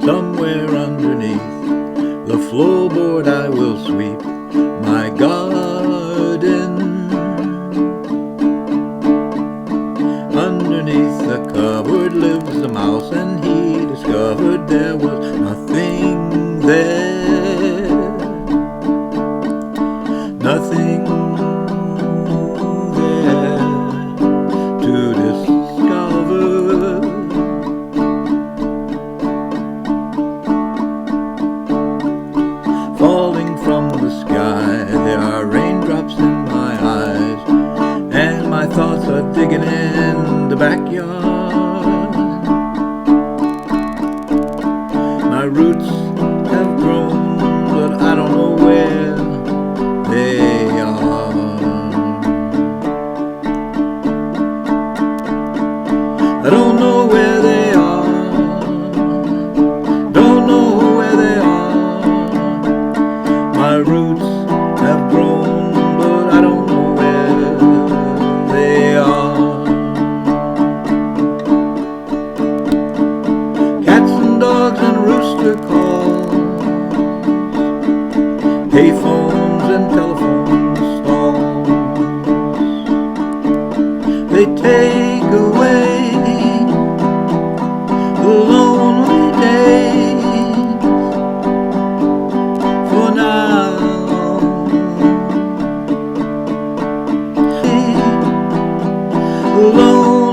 Somewhere underneath the floorboard I will sweep my garden. Underneath the cupboard lives a mouse, and he discovered there was nothing there. Nothing there to discover. Falling from the sky, there are raindrops in my eyes, and my thoughts are digging in the backyard. My roots have grown, but I don't know where they are. I don't know where they are. Don't know where they are. My roots have grown, but I don't know where they are. Cats and dogs and rooster calls, payphones and telephone stalls, they take away the lonely days for now. The lonely